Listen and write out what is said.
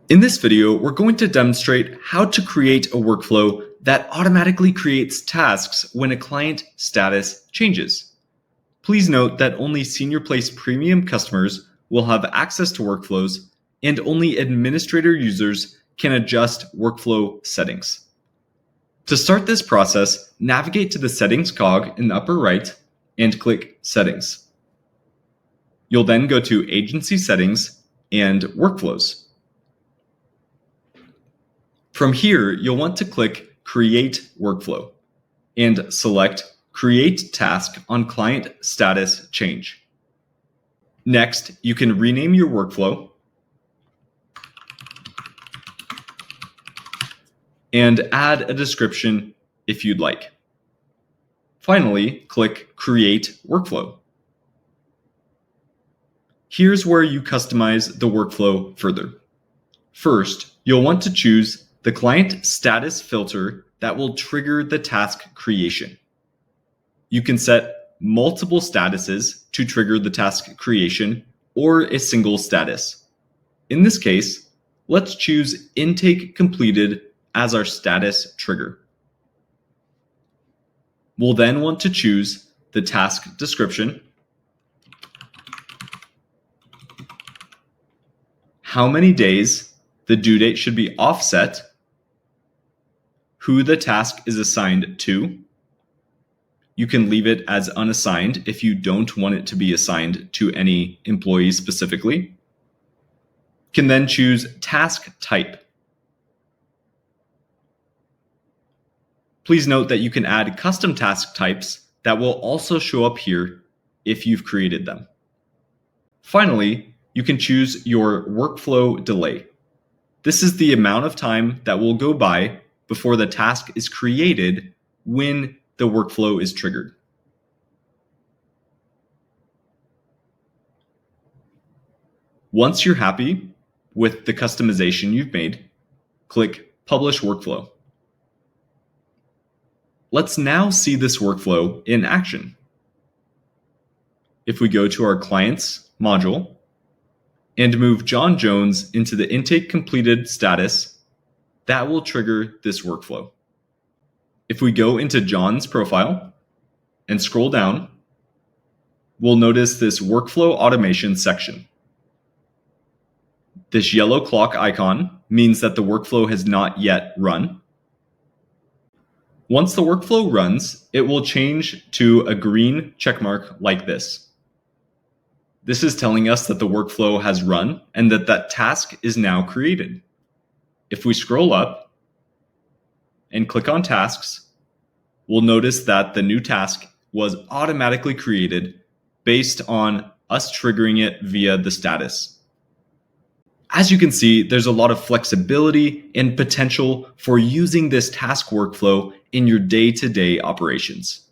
In this video, we're going to demonstrate how to create a workflow that automatically creates tasks when a client status changes. Please note that only Senior Place Premium customers will have access to workflows, and only administrator users can adjust workflow settings. To start this process, navigate to the Settings cog in the upper right and click Settings. You'll then go to Agency Settings and Workflows. From here, you'll want to click Create Workflow and select Create Task on Client Status Change. Next, you can rename your workflow and add a description if you'd like. Finally, click Create Workflow. Here's where you customize the workflow further. First, you'll want to choose the client status filter that will trigger the task creation. You can set multiple statuses to trigger the task creation or a single status. In this case, let's choose Intake Completed as our status trigger. We'll then want to choose the task description, how many days the due date should be offset, who the task is assigned to. You can leave it as unassigned if you don't want it to be assigned to any employee specifically. You can then choose task type. Please note that you can add custom task types that will also show up here if you've created them. Finally, you can choose your workflow delay. This is the amount of time that will go by before the task is created when the workflow is triggered. Once you're happy with the customization you've made, click Publish Workflow. Let's now see this workflow in action. If we go to our Clients module and move John Jones into the Intake Completed status, that will trigger this workflow. If we go into John's profile and scroll down, we'll notice this Workflow Automation section. This yellow clock icon means that the workflow has not yet run. Once the workflow runs, it will change to a green checkmark like this. This is telling us that the workflow has run and that task is now created. If we scroll up and click on Tasks, we'll notice that the new task was automatically created based on us triggering it via the status. As you can see, there's a lot of flexibility and potential for using this task workflow in your day-to-day operations.